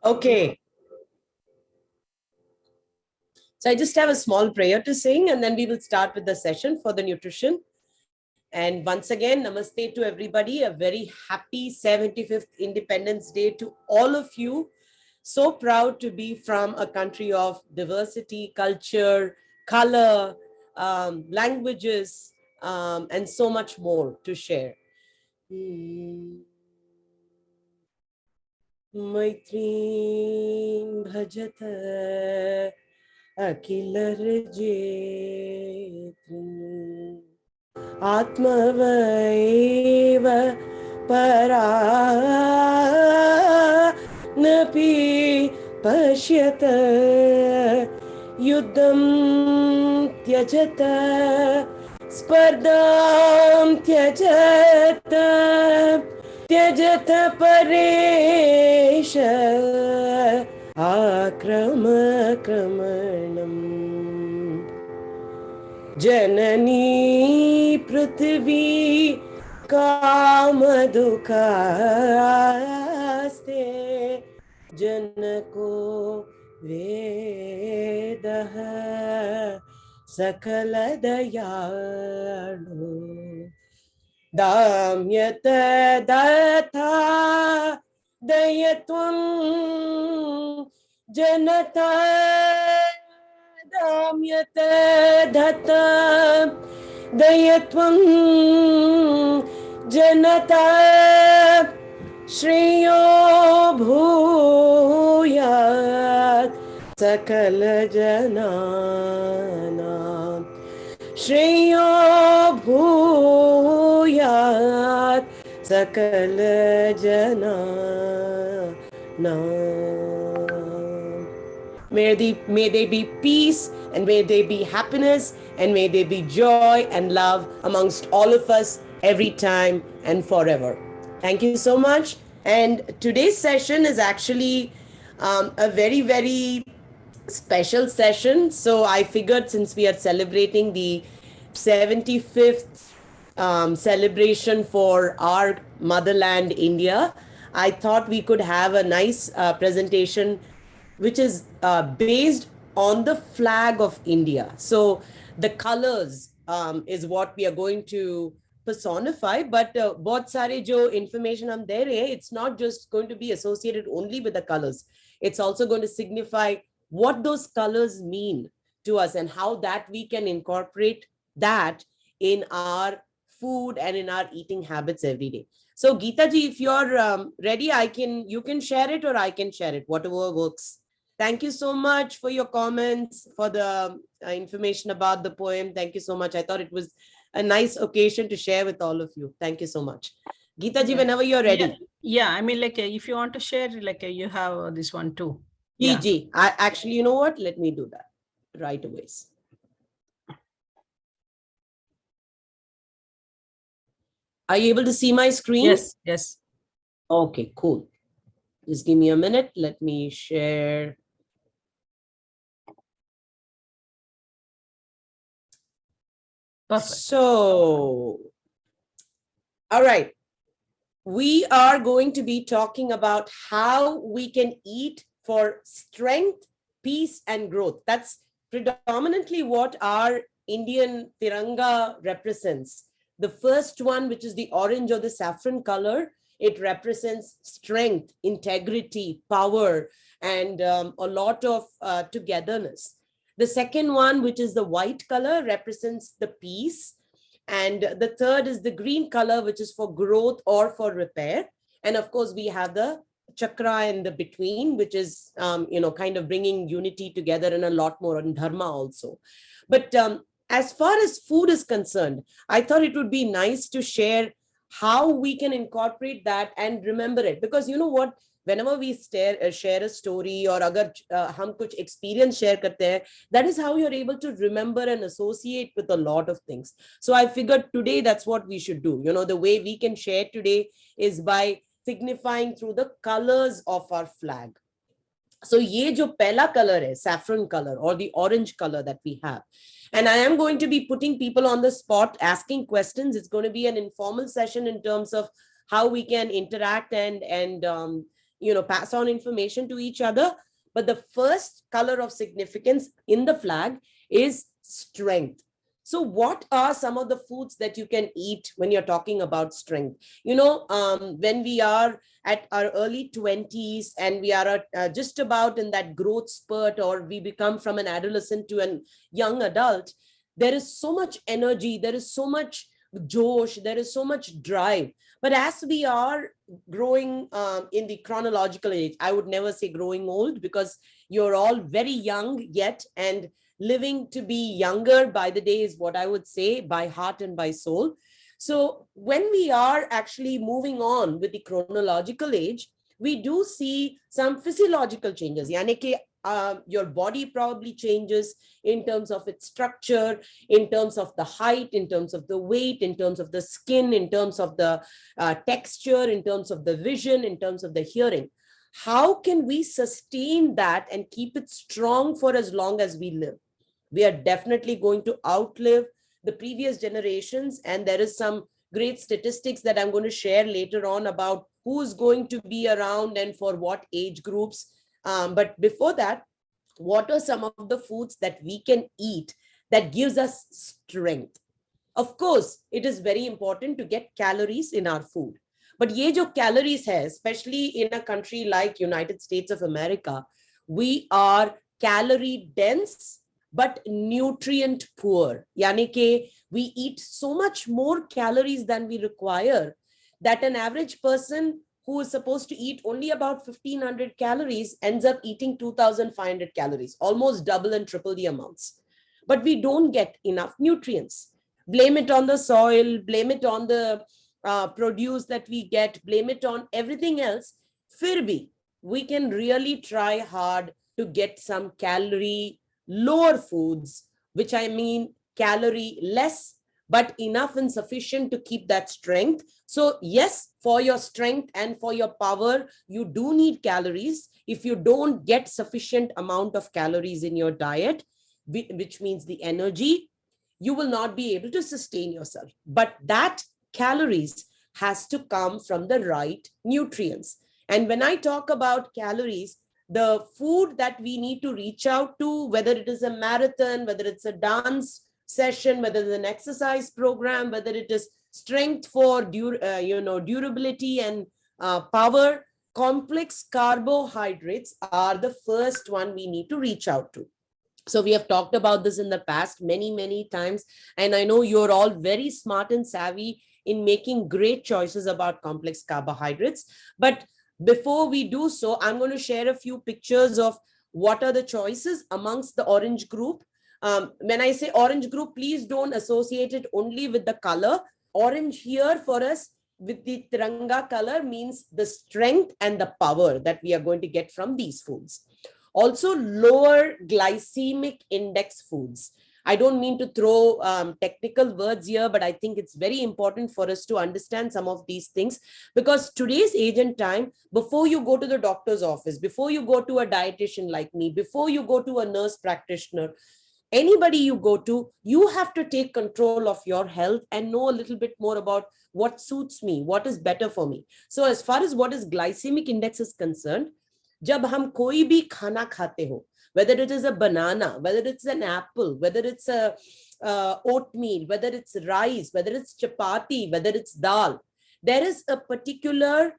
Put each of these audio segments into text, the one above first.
Okay. So I just have a small prayer to sing, and then we will start with the session for the nutrition. And once again, namaste to everybody. A very happy 75th Independence Day to all of you. So proud to be from a country of diversity, culture, color, languages, and so much more to share. Maitreem bhajata akilarjetri atmavaiva para napi pashyata yuddham tyajata spardham tyajata त्यजत Paresh आक्रमक्रमणम् जननी पृथ्वी कामदुःखास्ते जनको वेदः सकलदयाळु दाम्यत दत्ता दयत्वं जनता दाम्यत दत्ता दयत्वं जनता श्रेयो भूयात् सकल जनानां श्रेयो भूयात् सकल जनानां. May there be peace, and may there be happiness, and may there be joy and love amongst all of us every time and forever. Thank you so much. And today's session is actually a very, very special session. So I figured, since we are celebrating the 75th celebration for our motherland, India, I thought we could have a nice presentation which is based on the flag of India. So the colors is what we are going to personify, but बहुत सारे जो information हम दे रहे हैं, it's not just going to be associated only with the colors. It's also going to signify what those colors mean to us and how that we can incorporate that in our food and in our eating habits every day. So Geeta ji, if you're ready, you can share it, or I can share it, whatever works. Thank you so much for your comments, for the information about the poem. Thank you so much. I thought it was a nice occasion to share with all of you. Thank you so much. Geeta ji, whenever you're ready. Yeah, I mean, like, if you want to share, like, you have this one too. Yeah. Ji, actually, you know what? Let me do that right away. Are you able to see my screen? Yes, yes. Okay, cool. Just give me a minute. Let me share. Perfect. So, all right. We are going to be talking about how we can eat for strength, peace, and growth. That's predominantly what our Indian Tiranga represents. The first one, which is the orange or the saffron color, it represents strength, integrity, power, and a lot of togetherness. The second one, which is the white color, represents the peace. And the third is the green color, which is for growth or for repair. And of course, we have the chakra in the between, which is, kind of bringing unity together, and a lot more on dharma also. But as far as food is concerned, I thought it would be nice to share how we can incorporate that and remember it. Because you know what? Whenever we share a story, or agar hum kuch experience share karte hain, that is how you're able to remember and associate with a lot of things. So I figured today that's what we should do. The way we can share today is by signifying through the colors of our flag. So ye jo pehla color hai, saffron color, or the orange color that we have. And I am going to be putting people on the spot, asking questions. It's going to be an informal session in terms of how we can interact and pass on information to each other. But the first color of significance in the flag is strength. So what are some of the foods that you can eat when you're talking about strength? When we are at our early 20s and we are just about in that growth spurt, or we become from an adolescent to a young adult, there is so much energy, there is so much josh, there is so much drive. But as we are growing in the chronological age, I would never say growing old, because you're all very young yet, and living to be younger by the day is what I would say, by heart and by soul. So when we are actually moving on with the chronological age, we do see some physiological changes. Yani ke, your body probably changes in terms of its structure, in terms of the height, in terms of the weight, in terms of the skin, in terms of the texture, in terms of the vision, in terms of the hearing. How can we sustain that and keep it strong for as long as we live? We are definitely going to outlive the previous generations. And there is some great statistics that I'm going to share later on about who's going to be around and for what age groups. But before that, what are some of the foods that we can eat that gives us strength? Of course, it is very important to get calories in our food. But ye jo calories hai, especially in a country like United States of America, we are calorie dense but nutrient poor. Yani ke we eat so much more calories than we require that an average person who is supposed to eat only about 1500 calories ends up eating 2500 calories, almost double and triple the amounts. But we don't get enough nutrients. Blame it on the soil, blame it on the produce that we get, blame it on everything else. Fir bhi, we can really try hard to get some calorie lower foods, which I mean calorie less, but enough and sufficient to keep that strength. So yes, for your strength and for your power, you do need calories. If you don't get sufficient amount of calories in your diet, which means the energy, you will not be able to sustain yourself. But that calories has to come from the right nutrients. And when I talk about calories, the food that we need to reach out to, whether it is a marathon, whether it's a dance session, whether it's an exercise program, whether it is strength for durability and power, complex carbohydrates are the first one we need to reach out to. So we have talked about this in the past many times, and I know you're all very smart and savvy in making great choices about complex carbohydrates. But before we do so, I'm going to share a few pictures of what are the choices amongst the orange group. When I say orange group, please don't associate it only with the color. Orange here for us with the Tiranga color means the strength and the power that we are going to get from these foods. Also, lower glycemic index foods. I don't mean to throw technical words here, but I think it's very important for us to understand some of these things, because today's age and time, before you go to the doctor's office, before you go to a dietitian like me, before you go to a nurse practitioner, anybody you go to, you have to take control of your health and know a little bit more about what suits me, what is better for me. So as far as what is glycemic index is concerned, जब हम कोई भी खाना खाते हो, whether it is a banana, whether it's an apple, whether it's a oatmeal, whether it's rice, whether it's chapati, whether it's dal, there is a particular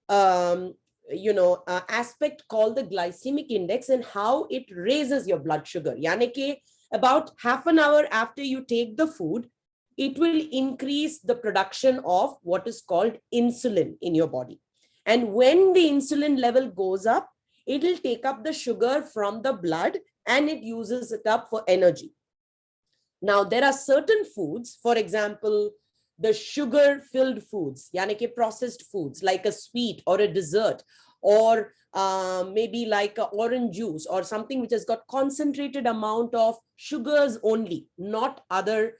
aspect called the glycemic index and how it raises your blood sugar. Yani ke about half an hour after you take the food, it will increase the production of what is called insulin in your body. And when the insulin level goes up, it will take up the sugar from the blood and it uses it up for energy. Now, there are certain foods, for example, the sugar-filled foods, yani ke processed foods, like a sweet or a dessert, or maybe like an orange juice or something which has got concentrated amount of sugars only, not other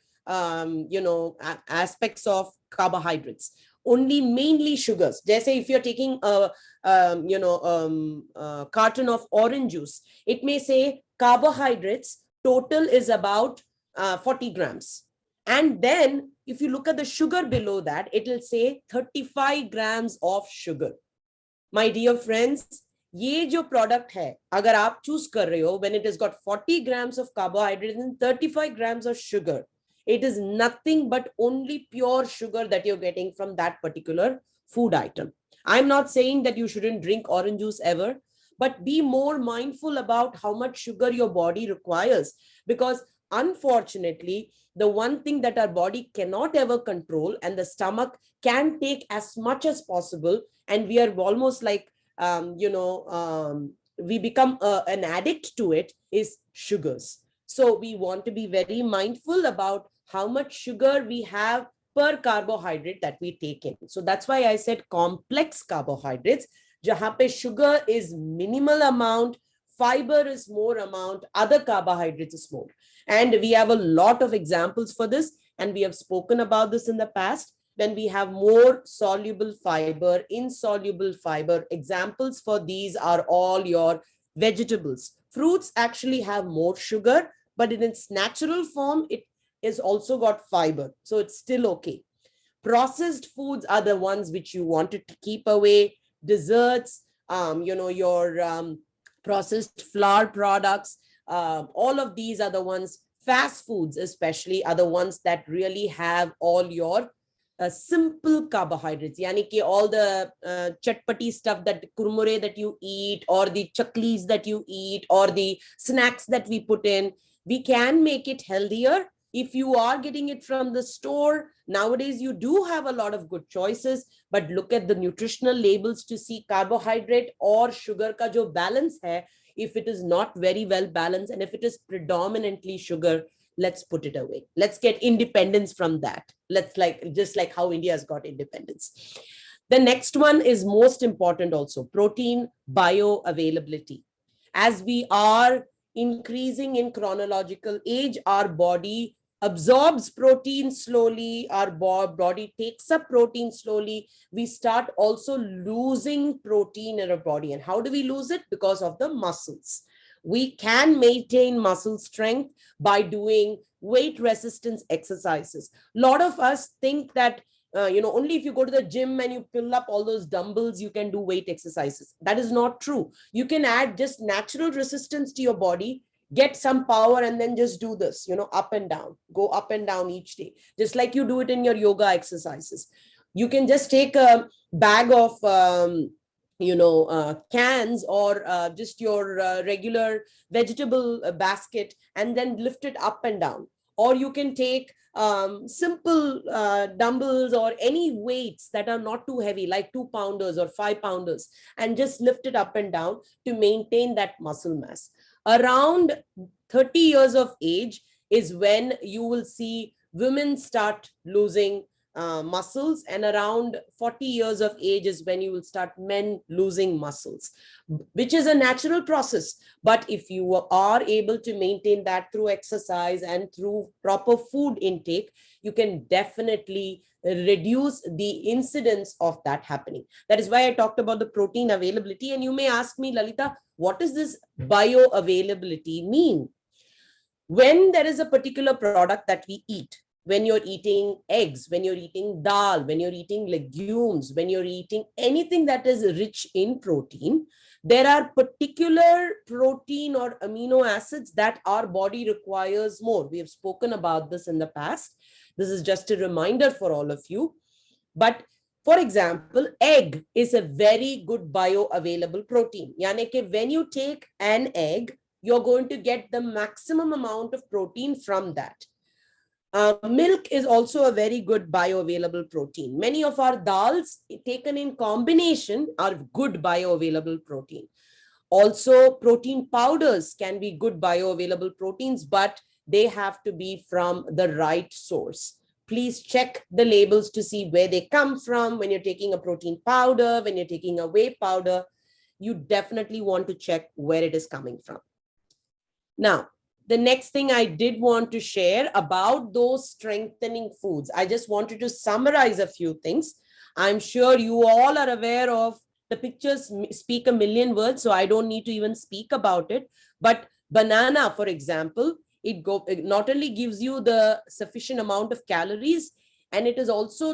aspects of carbohydrates. Only mainly sugars. Just say if you're taking a carton of orange juice, it may say carbohydrates total is about 40 grams. And then if you look at the sugar below that, it will say 35 grams of sugar. My dear friends, ये जो product है, अगर आप choose कर रहे हो, when it has got 40 grams of carbohydrates and 35 grams of sugar, it is nothing but only pure sugar that you're getting from that particular food item. I'm not saying that you shouldn't drink orange juice ever, but be more mindful about how much sugar your body requires, because unfortunately, the one thing that our body cannot ever control, and the stomach can take as much as possible, and we are almost like, we become an addict to it, is sugars. So we want to be very mindful about how much sugar we have per carbohydrate that we take in. So that's why I said complex carbohydrates, jahan pe sugar is minimal amount, fiber is more amount, other carbohydrates is more. And we have a lot of examples for this, and we have spoken about this in the past. When we have more soluble fiber, insoluble fiber, examples for these are all your vegetables. Fruits actually have more sugar, but in its natural form, it is also got fiber. So it's still okay. Processed foods are the ones which you wanted to keep away. Desserts, your processed flour products, all of these are the ones. Fast foods especially are the ones that really have all your simple carbohydrates. Yani ki all the chatpati stuff, that kurmure that you eat, or the chaklis that you eat, or the snacks that we put in, we can make it healthier. If you are getting it from the store, nowadays you do have a lot of good choices, but look at the nutritional labels to see carbohydrate or sugar ka jo balance hai. If it is not very well balanced, and if it is predominantly sugar, let's put it away. Let's get independence from that. Let's just like how India has got independence. The next one is most important also, protein bioavailability. As we are increasing in chronological age, our body absorbs protein slowly, our body takes up protein slowly. We start also losing protein in our body. And how do we lose it? Because of the muscles. We can maintain muscle strength by doing weight resistance exercises. A lot of us think that only if you go to the gym and you pull up all those dumbbells, you can do weight exercises. That is not true. You can add just natural resistance to your body, get some power, and then just do this, up and down, go up and down each day, just like you do it in your yoga exercises. You can just take a bag of cans, or just your regular vegetable basket, and then lift it up and down. Or you can take simple dumbbells or any weights that are not too heavy, like 2-pounders or 5-pounders, and just lift it up and down to maintain that muscle mass. Around 30 years of age is when you will see women start losing muscles, and around 40 years of age is when you will start men losing muscles, which is a natural process. But if you are able to maintain that through exercise and through proper food intake, you can definitely reduce the incidence of that happening. That is why I talked about the protein availability. And you may ask me, Lalita, what does this bioavailability mean? When there is a particular product that we eat, when you're eating eggs, when you're eating dal, when you're eating legumes, when you're eating anything that is rich in protein, there are particular protein or amino acids that our body requires more. We have spoken about this in the past. This is just a reminder for all of you. But for example, egg is a very good bioavailable protein. Yani ke when you take an egg, you're going to get the maximum amount of protein from that. Milk is also a very good bioavailable protein. Many of our dals taken in combination are good bioavailable protein. Also, protein powders can be good bioavailable proteins, but they have to be from the right source. Please check the labels to see where they come from. When you're taking a protein powder, when you're taking a whey powder, you definitely want to check where it is coming from. Now, the next thing I did want to share about those strengthening foods, I just wanted to summarize a few things. I'm sure you all are aware of the pictures speak a million words, so I don't need to even speak about it. But banana, for example, it not only gives you the sufficient amount of calories, and it is also,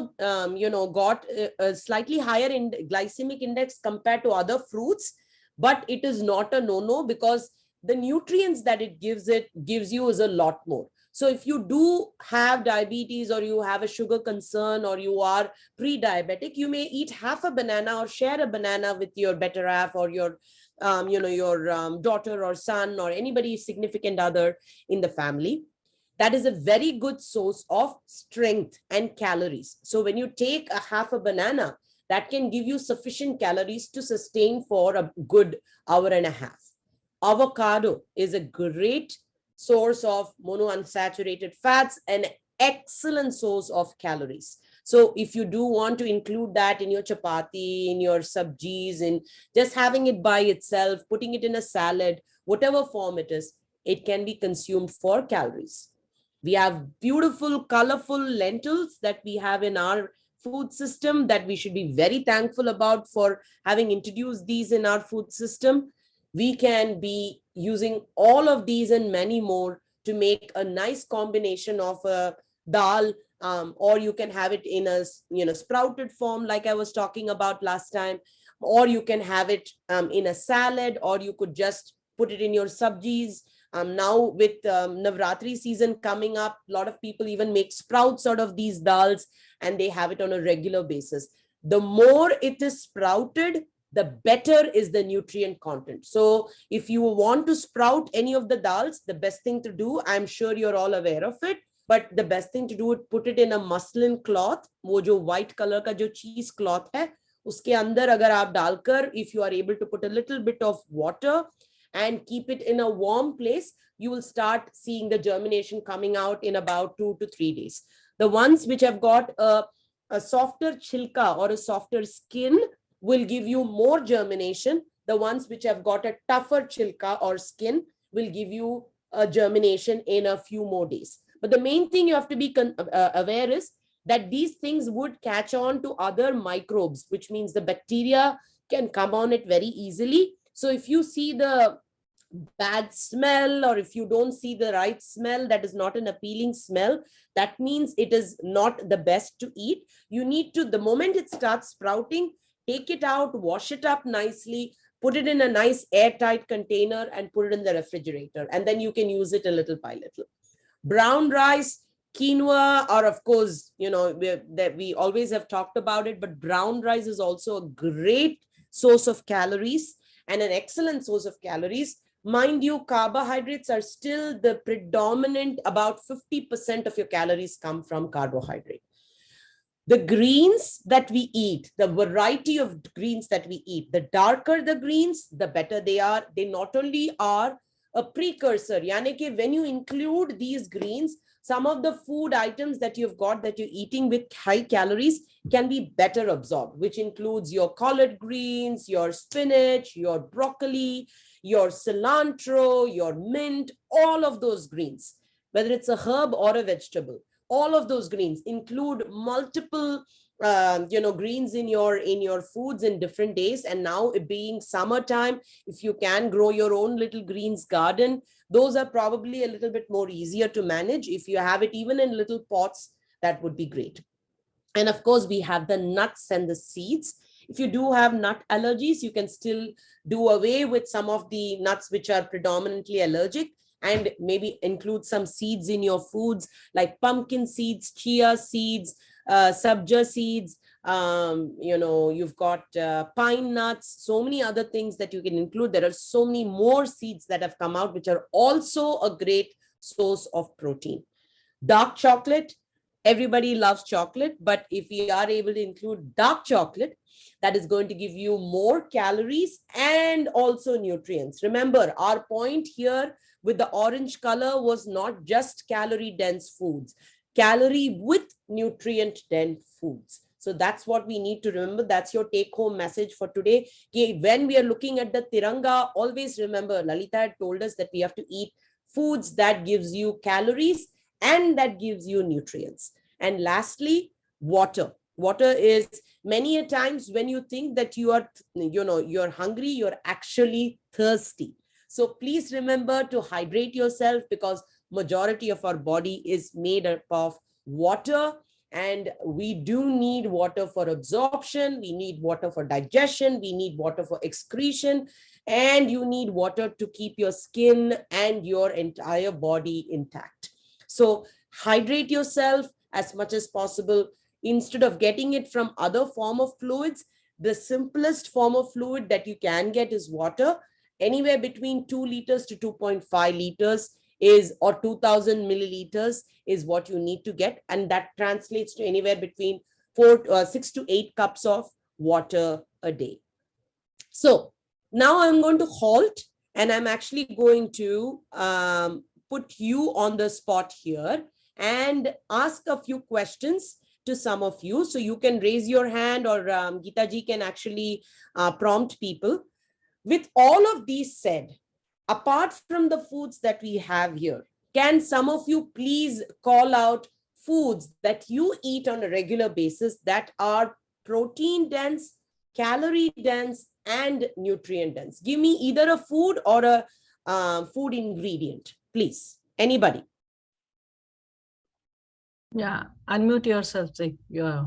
got a slightly higher in glycemic index compared to other fruits, but it is not a no-no because the nutrients that it gives you is a lot more. So if you do have diabetes, or you have a sugar concern, or you are pre-diabetic, you may eat half a banana or share a banana with your better half, or your daughter or son, or anybody significant other in the family. That is a very good source of strength and calories. So when you take a half a banana, that can give you sufficient calories to sustain for a good hour and a half. Avocado is a great source of monounsaturated fats, and excellent source of calories. So if you do want to include that in your chapati, in your sabjis, in just having it by itself, putting it in a salad, whatever form it is, it can be consumed for calories. We have beautiful, colorful lentils that we have in our food system that we should be very thankful about for having introduced these in our food system. We can be using all of these and many more to make a nice combination of a dal, or you can have it in a sprouted form like I was talking about last time, or you can have it in a salad, or you could just put it in your sabjis. Now with Navratri season coming up, a lot of people even make sprouts out of these dals, and they have it on a regular basis. The more it is sprouted, the better is the nutrient content. So if you want to sprout any of the dals, the best thing to do, I'm sure you're all aware of it, but the best thing to do is put it in a muslin cloth. वो जो white color का जो cheese cloth है, उसके अंदर अगर आप डालकर, if you are able to put a little bit of water and keep it in a warm place, you will start seeing the germination coming out in about 2 to 3 days. The ones which have got a softer chilka or a softer skin will give you more germination. The ones which have got a tougher chilka or skin will give you a germination in a few more days. But the main thing you have to be aware is that these things would catch on to other microbes, which means the bacteria can come on it very easily. So if you see the bad smell, or if you don't see the right smell, that is not an appealing smell, that means it is not the best to eat. You need to, the moment it starts sprouting, take it out, wash it up nicely, put it in a nice airtight container and put it in the refrigerator, and then you can use it a little by little. Brown rice, quinoa, or of course, we always have talked about it, but brown rice is also a great source of calories and an excellent source of calories. Mind you, carbohydrates are still the predominant, about 50% of your calories come from carbohydrate. The greens that we eat, the variety of greens that we eat, the darker the greens, the better they are. They not only are a precursor, yani ke when you include these greens, some of the food items that you've got that you're eating with high calories can be better absorbed, which includes your collard greens, your spinach, your broccoli, your cilantro, your mint, all of those greens, whether it's a herb or a vegetable. All of those greens include multiple greens in your foods in different days. And now, it being summertime, if you can grow your own little greens garden, those are probably a little bit more easier to manage. If you have it even in little pots, that would be great. And of course, we have the nuts and the seeds. If you do have nut allergies, you can still do away with some of the nuts which are predominantly allergic, and maybe include some seeds in your foods like pumpkin seeds, chia seeds, sabja seeds. You've got pine nuts, so many other things that you can include. There are so many more seeds that have come out, which are also a great source of protein. Dark chocolate, everybody loves chocolate, but if we are able to include dark chocolate, that is going to give you more calories and also nutrients. Remember, our point here with the orange color was not just calorie dense foods, calorie with nutrient dense foods. So that's what we need to remember. That's your take home message for today. Okay, when we are looking at the Tiranga, always remember, Lalita had told us that we have to eat foods that gives you calories and that gives you nutrients. And lastly, water. Water is, many a times when you think that you're hungry, you're actually thirsty. So please remember to hydrate yourself, because majority of our body is made up of water. And we do need water for absorption, we need water for digestion, we need water for excretion, and you need water to keep your skin and your entire body intact. So hydrate yourself as much as possible. Instead of getting it from other form of fluids, the simplest form of fluid that you can get is water. Anywhere between 2 liters to 2.5 liters is, or 2000 milliliters is what you need to get. And that translates to anywhere between 6 to 8 cups of water a day. So now I'm going to halt, and I'm actually going to put you on the spot here and ask a few questions to some of you. So you can raise your hand, or Geeta ji can actually prompt people. With all of these said, apart from the foods that we have here, can some of you please call out foods that you eat on a regular basis that are protein dense, calorie dense, and nutrient dense? Give me either a food or a food ingredient, please. Anybody? Yeah, unmute yourself. Yeah.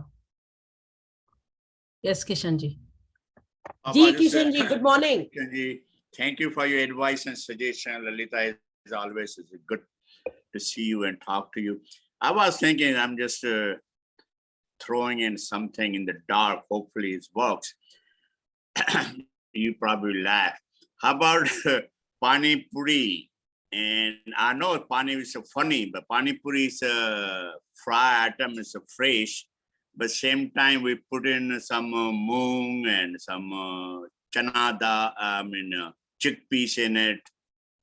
Yes, Kishanji. Ji Kishanji, good morning. Kishanji, thank you for your advice and suggestion. Lalita, is always good to see you and talk to you. I was thinking, I'm just throwing in something in the dark. Hopefully it works. You probably laugh. How about Pani Puri? And I know Pani is funny, but Pani Puri is a fry item, is a fresh. But same time, we put in some moong and some chana chickpeas in it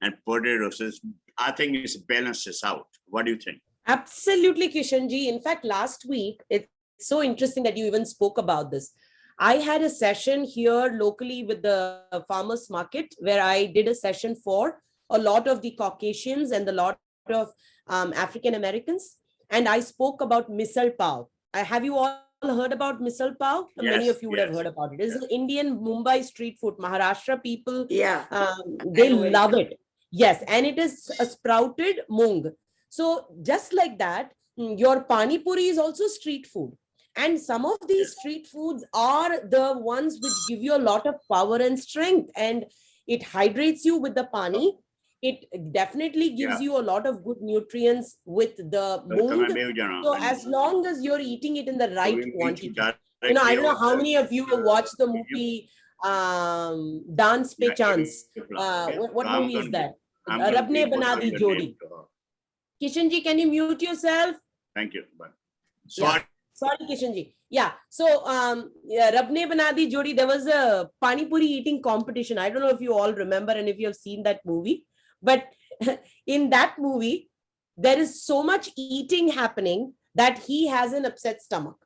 and potatoes. I think it balances out. What do you think? Absolutely, Kishanji. In fact, last week, it's so interesting that you even spoke about this. I had a session here locally with the farmers market where I did a session for a lot of the Caucasians and a lot of African Americans. And I spoke about misal pav. Have you all heard about misal pav? Yes, many of you would have heard about it. It is an Indian Mumbai street food. Maharashtra people, they love it. Yes, and it is a sprouted moong. So just like that, your pani puri is also street food. And some of these street foods are the ones which give you a lot of power and strength. And it hydrates you with the pani. It definitely gives you a lot of good nutrients with the moong. So as long as you're eating it in the right quantity. I don't know how many of you have watched the movie Dance Pe Chance. What movie is that? Rab Ne Bana Di Jodi. Kishanji, can you mute yourself? Thank you. Sorry, Kishanji. Yeah. So, Rab Ne Bana Di Jodi, there was a Pani Puri eating competition. I don't know if you all remember and if you have seen that movie. But in that movie, there is so much eating happening that he has an upset stomach.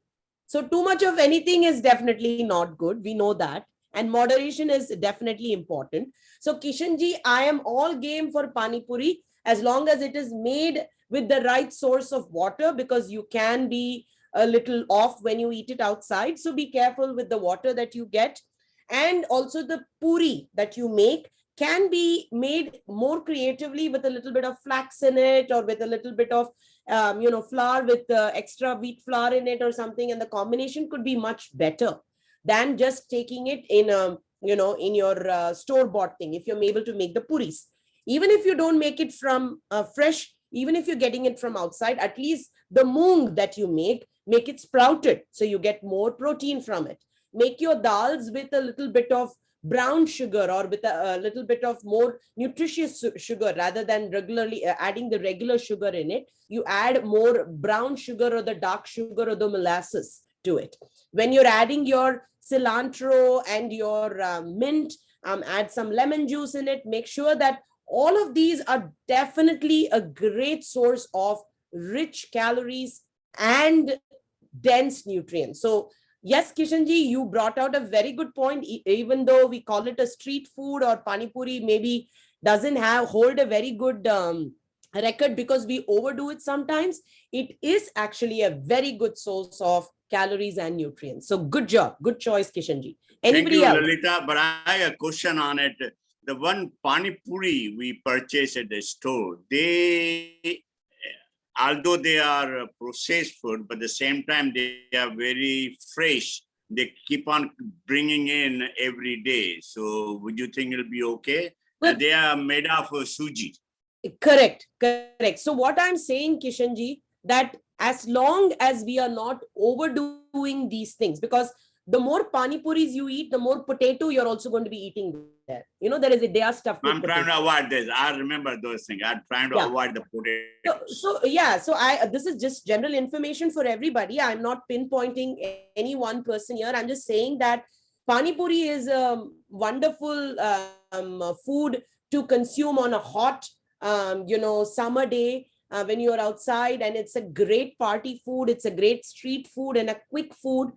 So too much of anything is definitely not good. We know that. And moderation is definitely important. So Kishanji, I am all game for Pani Puri as long as it is made with the right source of water, because you can be a little off when you eat it outside. So be careful with the water that you get. And also the puri that you make can be made more creatively with a little bit of flax in it, or with a little bit of flour with extra wheat flour in it or something, and the combination could be much better than just taking it in in your store-bought thing. If you're able to make the puris, even if you don't make it from fresh, even if you're getting it from outside, at least the moong that you make it sprouted, so you get more protein from it. Make your dals with a little bit of brown sugar, or with a little bit of more nutritious sugar, rather than regularly adding the regular sugar in it. You add more brown sugar or the dark sugar or the molasses to it. When you're adding your cilantro and your mint, add some lemon juice in it. Make sure that all of these are definitely a great source of rich calories and dense nutrients. So yes, Kishanji, you brought out a very good point. Even though we call it a street food, or Pani Puri maybe doesn't hold a very good record because we overdo it sometimes, it is actually a very good source of calories and nutrients. So good job. Good choice, Kishanji. Anybody else? Thank you, Lalita, but I have a question on it. The one Pani Puri we purchased at the store, they although they are processed food, but at the same time, they are very fresh. They keep on bringing in every day. So would you think it'll be okay? Well- They are made of suji. Correct, correct. So what I'm saying, Kishanji, that as long as we are not overdoing these things, because the more pani puris you eat, the more potato you're also going to be eating there. You know, they are stuffed with I'm trying potato. to avoid this. I remember those things. I'm trying to Yeah. avoid the potato. So this is just general information for everybody. I'm not pinpointing any one person here. I'm just saying that pani puri is a wonderful food to consume on a hot, summer day when you're outside, and it's a great party food. It's a great street food and a quick food.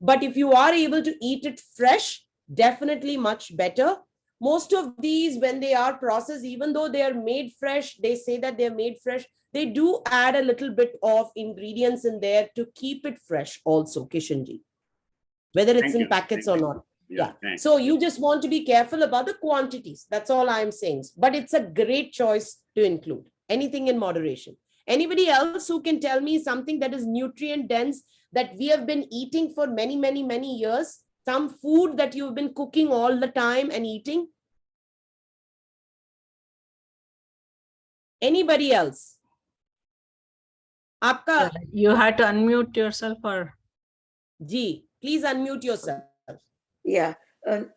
But if you are able to eat it fresh, definitely much better. Most of these, when they are processed, even though they are made fresh, they say that they're made fresh, they do add a little bit of ingredients in there to keep it fresh also, Kishanji, whether it's Thank in you. packets Thank or you. not. Yeah. Yeah. Thanks. So you just want to be careful about the quantities. That's all I'm saying. But it's a great choice to include. Anything in moderation. Anybody else who can tell me something that is nutrient dense that we have been eating for many, many, many years? Some food that you've been cooking all the time and eating? Anybody else? Aapka, You had to unmute yourself or Ji, please unmute yourself. Yeah,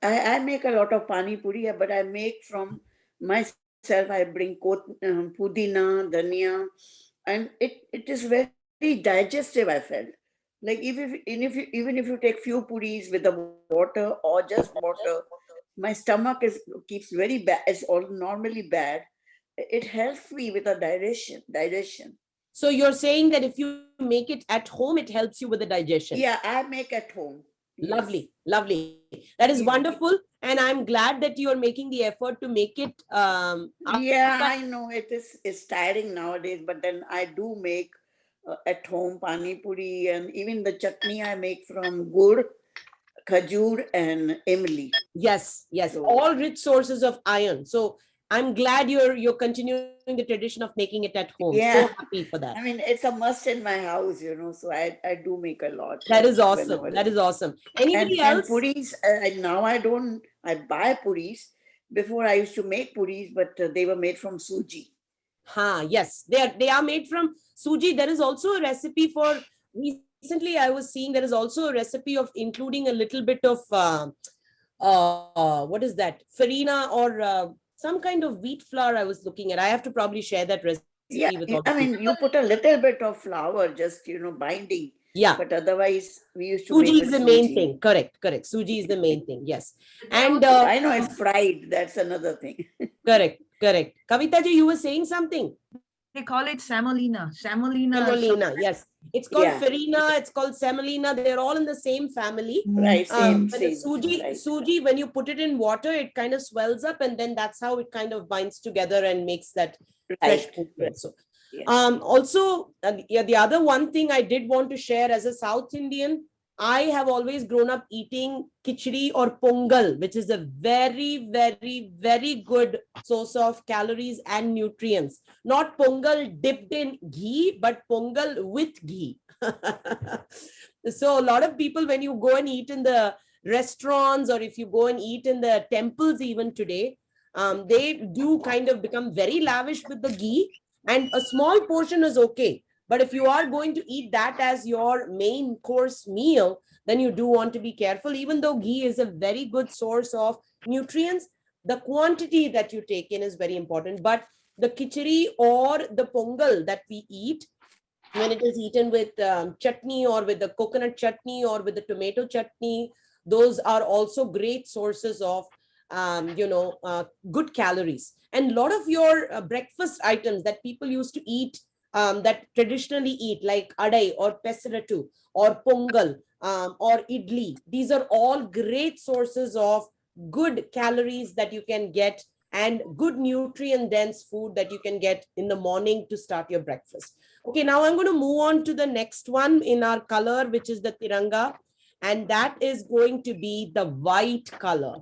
I make a lot of pani puri, but I make from myself. I bring pudina, dhania, and it is very digestive. I felt like even if you take few puris with the water or just water, my stomach keeps very bad. It's all normally bad. It helps me with the digestion. So you're saying that if you make it at home, it helps you with the digestion. Yeah, I make at home. Yes. Lovely, lovely. That is Yeah. wonderful. And I'm glad that you're making the effort to make it. Yeah, I know it's tiring nowadays, but then I do make at home pani puri, and even the chutney I make from gur, khajur, and imli. Yes, yes, So- all rich sources of iron. So I'm glad you're continuing the tradition of making it at home. Yeah. So happy for that. I mean, it's a must in my house, so I do make a lot. That is awesome. whenever That is awesome. and, Anybody and else? puris, now I buy puris. Before I used to make puris, but they were made from suji. Yes, they are made from suji. There is also a recipe for, recently I was seeing there is also a recipe of including a little bit of what is that, farina or some kind of wheat flour I was looking at. I have to probably share that recipe Yeah, with all the I mean, you put a little bit of flour, just binding. Yeah, But otherwise, we used to make suji it is the main suji. thing. Correct. Suji is the main thing. Yes. And I know it's fried. That's another thing. correct. Kavita ji, you were saying something. They call it semolina. Semolina. Semolina. Yes. It's called Yeah. farina. It's called semolina. They're all in the same family. Right, same, But the same. Right. suji, when you put it in water, it kind of swells up, and then that's how it kind of binds together and makes that fresh Right. food right. also. Yeah. Also, the other one thing I did want to share as a South Indian, I have always grown up eating khichdi or pongal, which is a very, very, very good source of calories and nutrients. Not pongal dipped in ghee, but pongal with ghee. So a lot of people, when you go and eat in the restaurants, or if you go and eat in the temples even today, they do kind of become very lavish with the ghee, and a small portion is okay. But if you are going to eat that as your main course meal, then you do want to be careful. Even though ghee is a very good source of nutrients, the quantity that you take in is very important. But the khichdi or the pongal that we eat, when it is eaten with chutney or with the coconut chutney or with the tomato chutney, those are also great sources of good calories. And a lot of your breakfast items that people used to eat, that traditionally eat, like adai or pesaratu or pongal or idli, these are all great sources of good calories that you can get, and good nutrient dense food that you can get in the morning to start your breakfast. Okay, now I'm going to move on to the next one in our color, which is the Tiranga, and that is going to be the white color.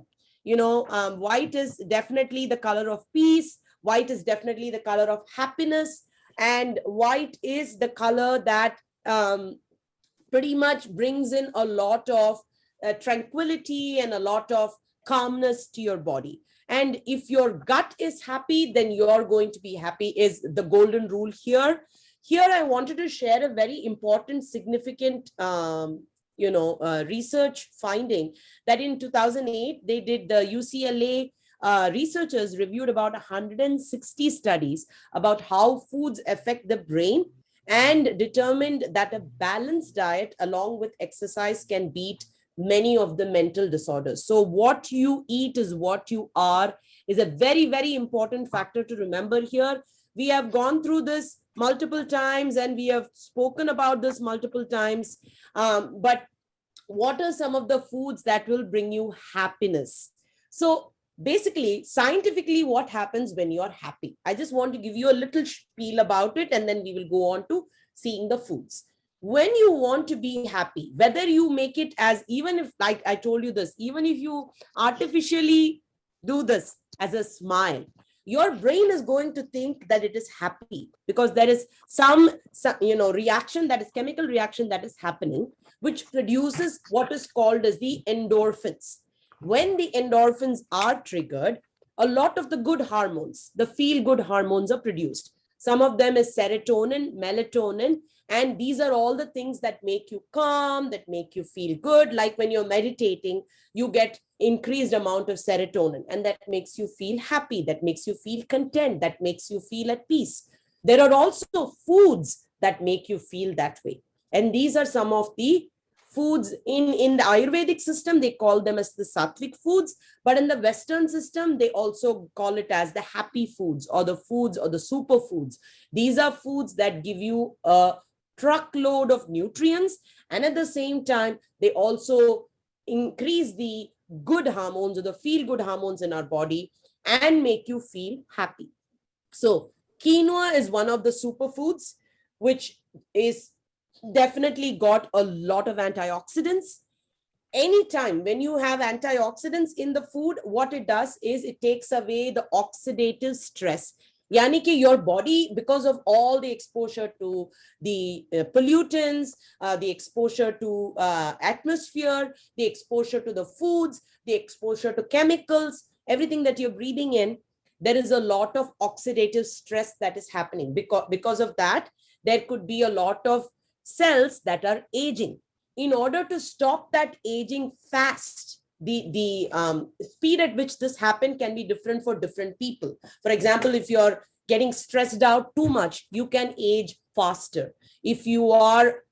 White is definitely the color of peace. White is definitely the color of happiness. And white is the color that pretty much brings in a lot of tranquility and a lot of calmness to your body. And if your gut is happy, then you're going to be happy, is the golden rule here. Here, I wanted to share a very important, significant, research finding that in 2008, they did, the UCLA researchers reviewed about 160 studies about how foods affect the brain, and determined that a balanced diet along with exercise can beat many of the mental disorders. So what you eat is what you are is a very, very important factor to remember here. We have gone through this multiple times and we have spoken about this multiple times. But what are some of the foods that will bring you happiness? So basically, scientifically, what happens when you're happy? I just want to give you a little spiel about it, and then we will go on to seeing the foods. When you want to be happy, whether you make it as, even if, like I told you this, even if you artificially do this as a smile, your brain is going to think that it is happy, because there is some reaction, that is chemical reaction that is happening, which produces what is called as the endorphins. When the endorphins are triggered, a lot of the good hormones, the feel-good hormones, are produced. Some of them is serotonin, melatonin, and these are all the things that make you calm, that make you feel good. Like when you're meditating, you get increased amount of serotonin, and that makes you feel happy, that makes you feel content, that makes you feel at peace. There are also foods that make you feel that way. And these are some of the foods in the Ayurvedic system, they call them as the sattvic foods, but in the Western system, they also call it as the happy foods or the superfoods. These are foods that give you a truckload of nutrients, and at the same time, they also increase the good hormones or the feel-good hormones in our body and make you feel happy. So quinoa is one of the superfoods, which is definitely got a lot of antioxidants. Anytime when you have antioxidants in the food, what it does is it takes away the oxidative stress. Yani ki your body, because of all the exposure to the pollutants, the exposure to atmosphere, the exposure to the foods, the exposure to chemicals, everything that you're breathing in, there is a lot of oxidative stress that is happening. Because of that, there could be a lot of cells that are aging. In order to stop that aging fast, the speed at which this happens can be different for different people. For example, if you're getting stressed out too much, you can age faster. If you are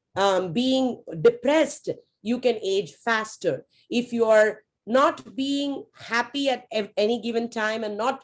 being depressed, you can age faster. If you are not being happy at any given time and not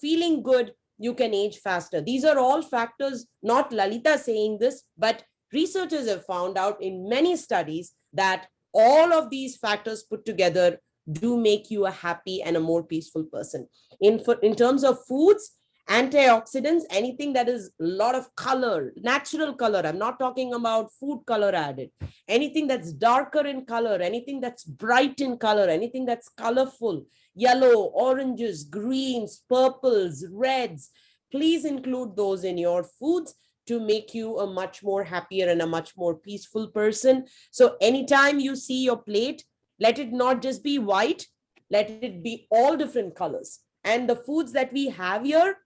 feeling good, you can age faster. These are all factors, not Lalita saying this, but researchers have found out in many studies that all of these factors put together do make you a happy and a more peaceful person. In terms of foods, antioxidants, anything that is a lot of color, natural color, I'm not talking about food color added, anything that's darker in color, anything that's bright in color, anything that's colorful, yellow, oranges, greens, purples, reds, please include those in your foods to make you a much more happier and a much more peaceful person. So anytime you see your plate, let it not just be white, let it be all different colors. And the foods that we have here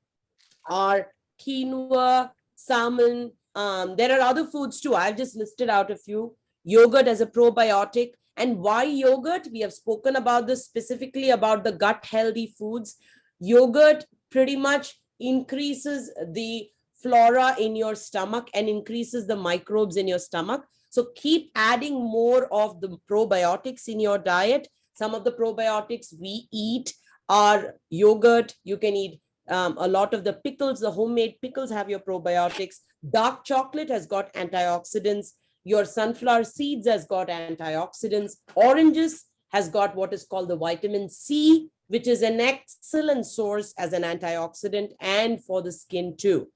are quinoa, salmon. There are other foods too. I've just listed out a few. Yogurt as a probiotic. And why yogurt? We have spoken about this specifically about the gut healthy foods. Yogurt pretty much increases the flora in your stomach and increases the microbes in your stomach. So keep adding more of the probiotics in your diet. Some of the probiotics we eat are yogurt. You can eat a lot of the pickles, the homemade pickles have your probiotics. Dark chocolate has got antioxidants. Your sunflower seeds has got antioxidants. Oranges has got what is called the vitamin C, which is an excellent source as an antioxidant and for the skin too.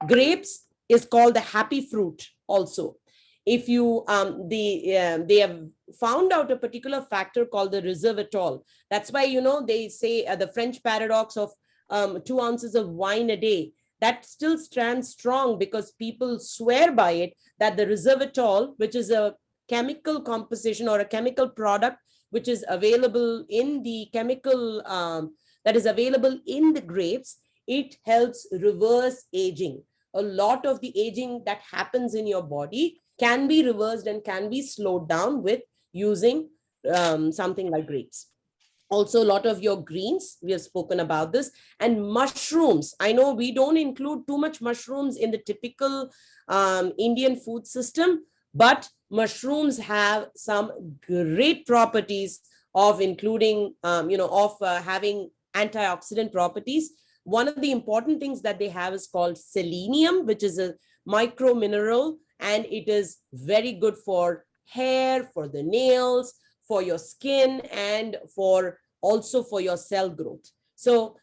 Grapes is called the happy fruit also. If you, they have found out a particular factor called the resveratrol. That's why, they say the French paradox of 2 ounces of wine a day. that still stands strong because people swear by it, that the resveratrol, which is a chemical composition or a chemical product which is available in the chemical that is available in the grapes, it helps reverse aging. A lot of the aging that happens in your body can be reversed and can be slowed down with using something like grapes. Also, a lot of your greens, we have spoken about this, and mushrooms. I know we don't include too much mushrooms in the typical Indian food system, but mushrooms have some great properties of including, having antioxidant properties. One of the important things that they have is called selenium, which is a micro mineral, and it is very good for hair, for the nails, for your skin, and also for your cell growth. So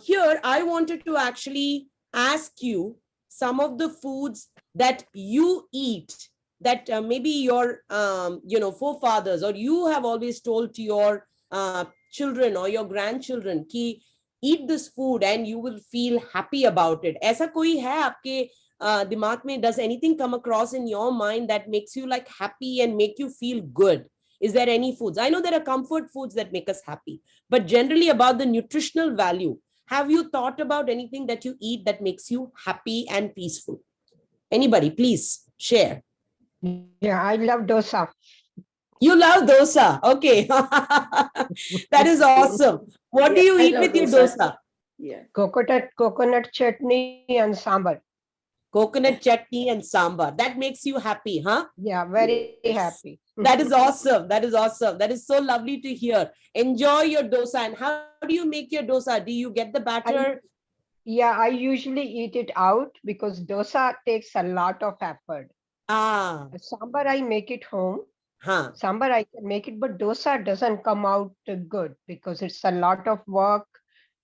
here I wanted to actually ask you some of the foods that you eat that maybe your forefathers or you have always told to your children or your grandchildren ki eat this food and you will feel happy about it. ऐसा कोई है आपके दिमाग में? Does anything come across in your mind that makes you like happy and make you feel good? Is there any foods? I know there are comfort foods that make us happy, but generally about the nutritional value, have you thought about anything that you eat that makes you happy and peaceful? Anybody, please share. Yeah, I love dosa. You love dosa. Okay. That is awesome. What do you I eat love with your dosa. dosa? Yeah. Coconut chutney and sambar. Coconut chutney and sambar. That makes you happy, huh? Yeah, very Yes. happy. That is awesome. That is awesome. That is so lovely to hear. Enjoy your dosa. And how do you make your dosa? Do you get the batter? Yeah, I usually eat it out because dosa takes a lot of effort. Sambar, I make it home. Huh. Sambar, I can make it, but dosa doesn't come out good because it's a lot of work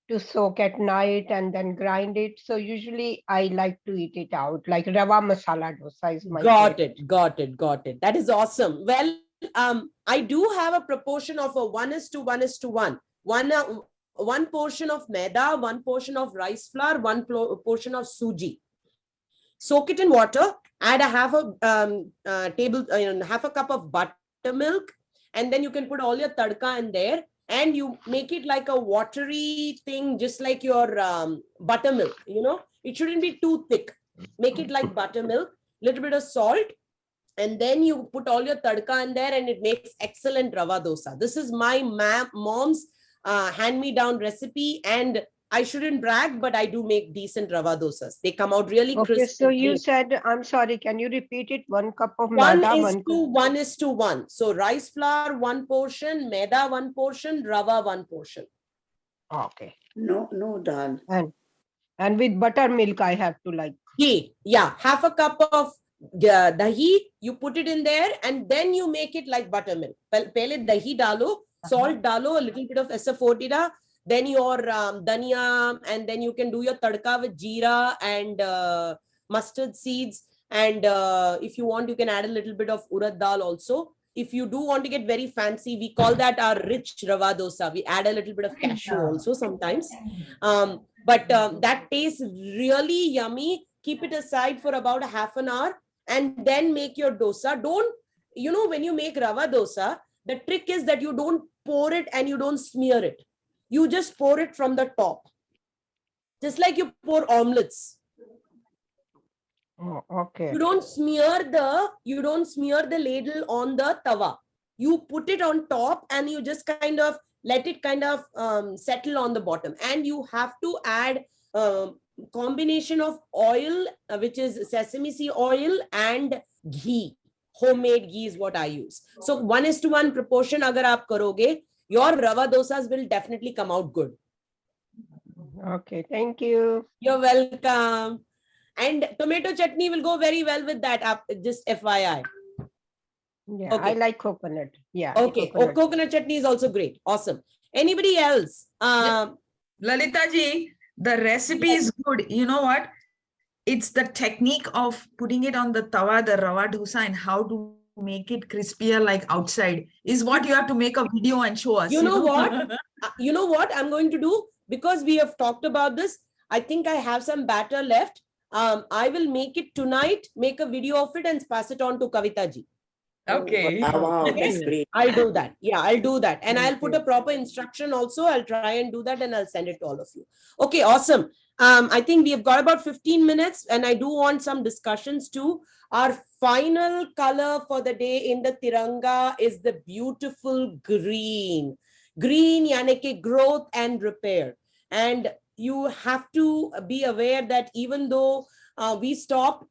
to soak at night and then grind it. So usually I like to eat it out, like rava masala dosa is my favorite. Got it. That is awesome. Well, I do have a proportion of a 1:1:1. One portion of maida, one portion of rice flour, one portion of suji. Soak it in water, add a half a cup of buttermilk, and then you can put all your tadka in there, and you make it like a watery thing, just like your buttermilk. It shouldn't be too thick. Make it like buttermilk, little bit of salt, and then you put all your tadka in there, and it makes excellent rava dosa. This is my mom's hand-me-down recipe, and I shouldn't brag, but I do make decent rava dosas. They come out really crisp. Okay, so you clean. said, I'm sorry, can you repeat it? 1 cup of One maida, is to 1:1. So rice flour, 1 portion, maida, 1 portion, rava, 1 portion. Okay. No dal. And with buttermilk, I have to like. Ghee, yeah, half a cup of dahi, you put it in there, and then you make it like buttermilk. Pehle dahi dalo, salt dalo, a little bit of asafoetida, then your dhania, and then you can do your tadka with jeera and mustard seeds. And if you want, you can add a little bit of urad dal also. If you do want to get very fancy, we call that our rich rava dosa. We add a little bit of cashew also sometimes. But that tastes really yummy. Keep it aside for about a half an hour and then make your dosa. When you make rava dosa, the trick is that you don't pour it and you don't smear it. You just pour it from the top. Just like you pour omelets. Oh, okay. You don't smear the ladle on the tawa. You put it on top and you just kind of let it settle on the bottom. And you have to add combination of oil, which is sesame seed oil, and ghee. Homemade ghee is what I use. So 1:1 proportion agar aap karoge, your rava dosas will definitely come out good. Okay, thank you. You're welcome. And tomato chutney will go very well with that, just FYI. Yeah, Okay. I like coconut. Yeah. Okay. Coconut chutney is also great. Awesome. Anybody else? Lalita ji, the recipe is good. You know what? It's the technique of putting it on the tawa, the rava dosa, and how to make it crispier like outside is what you have to make a video and show us. You know what? You know what I'm going to do? Because we have talked about this, I think I have some batter left. I will make it tonight, make a video of it and pass it on to Kavita ji. Okay. Wow, Okay. that's great. I'll do that. Yeah, I'll do that. And I'll put a Okay. proper instruction also. I'll try and do that and I'll send it to all of you. Okay, awesome. I think we have got about 15 minutes and I do want some discussions too. Our final color for the day in the Tiranga is the beautiful green. Green, yani ke growth and repair. And you have to be aware that even though we stop,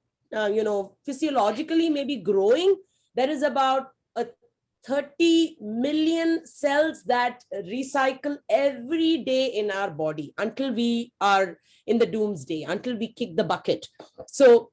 physiologically maybe growing, there is about 30 million cells that recycle every day in our body until we are in the doomsday, until we kick the bucket. So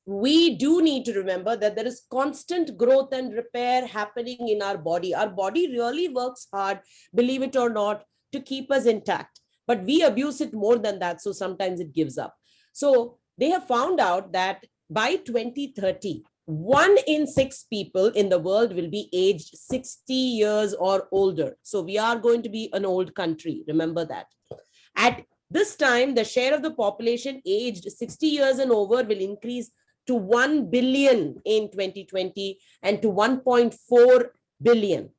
we do need to remember that there is constant growth and repair happening in our body. Our body really works hard, believe it or not, to keep us intact. But we abuse it more than that. So sometimes it gives up. So they have found out that by 2030, 1 in 6 people in the world will be aged 60 years or older. So we are going to be an old country. Remember that. At this time, the share of the population aged 60 years and over will increase to 1 billion in 2020 and to 1.4 billion.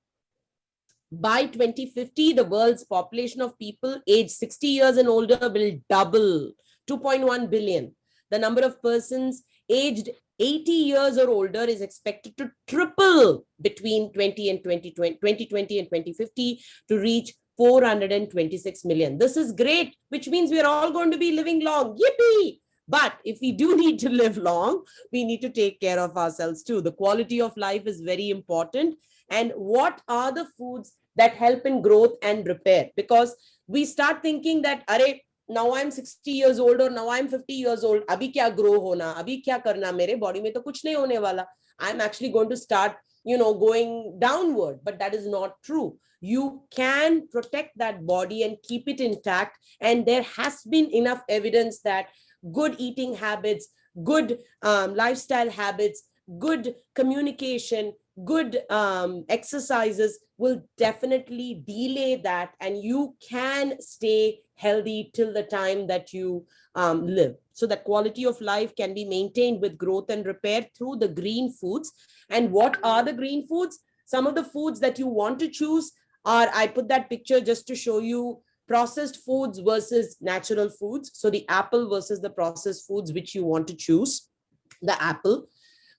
By 2050, the world's population of people aged 60 years and older will double, 2.1 billion. The number of persons aged 80 years or older is expected to triple between 2020 and 2050 to reach 426 million. This is great, which means we are all going to be living long. Yippee! But if we do need to live long, we need to take care of ourselves too. The quality of life is very important. And what are the foods that help in growth and repair? Because we start thinking that, Arey, now I'm 60 years old or now I'm 50 years old. Abhi kya grow hona? Abhi kya karna? Mere body mein to kuch nahi hone wala. I'm actually going to start, going downward. But that is not true. You can protect that body and keep it intact. And there has been enough evidence that good eating habits, good lifestyle habits, good communication, good exercises will definitely delay that, and you can stay healthy till the time that you live. So that quality of life can be maintained with growth and repair through the green foods. And what are the green foods? Some of the foods that you want to choose are, I put that picture just to show you processed foods versus natural foods. So the apple versus the processed foods, which you want to choose. The apple.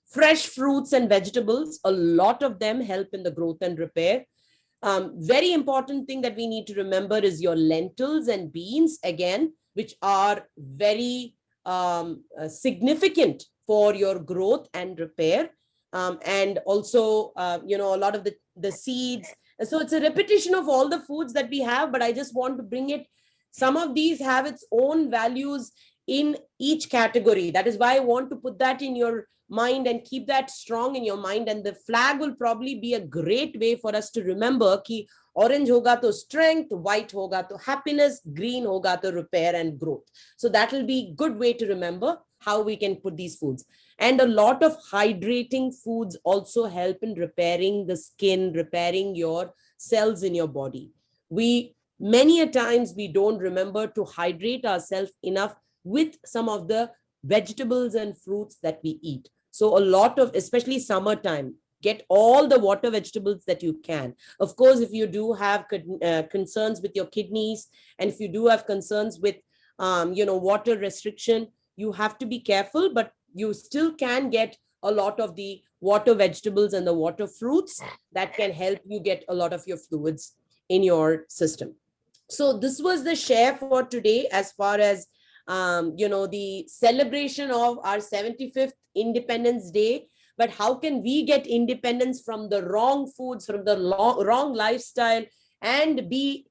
Fresh fruits and vegetables, a lot of them help in the growth and repair. Very important thing that we need to remember is your lentils and beans, again, which are very significant for your growth and repair. And also, a lot of the seeds. So it's a repetition of all the foods that we have, but I just want to bring it. Some of these have its own values in each category. That is why I want to put that in your mind and keep that strong in your mind. And the flag will probably be a great way for us to remember ki orange hoga to strength, white hoga to happiness, green hoga to repair and growth. So that will be a good way to remember how we can put these foods. And a lot of hydrating foods also help in repairing the skin, repairing your cells in your body. Many a times we don't remember to hydrate ourselves enough with some of the vegetables and fruits that we eat. So a lot of, especially summertime, get all the water vegetables that you can. Of course, if you do have concerns with your kidneys, and if you do have concerns with, water restriction, you have to be careful, but you still can get a lot of the water vegetables and the water fruits that can help you get a lot of your fluids in your system. So this was the share for today as far as the celebration of our 75th Independence Day. But how can we get independence from the wrong foods, from the wrong lifestyle, and be,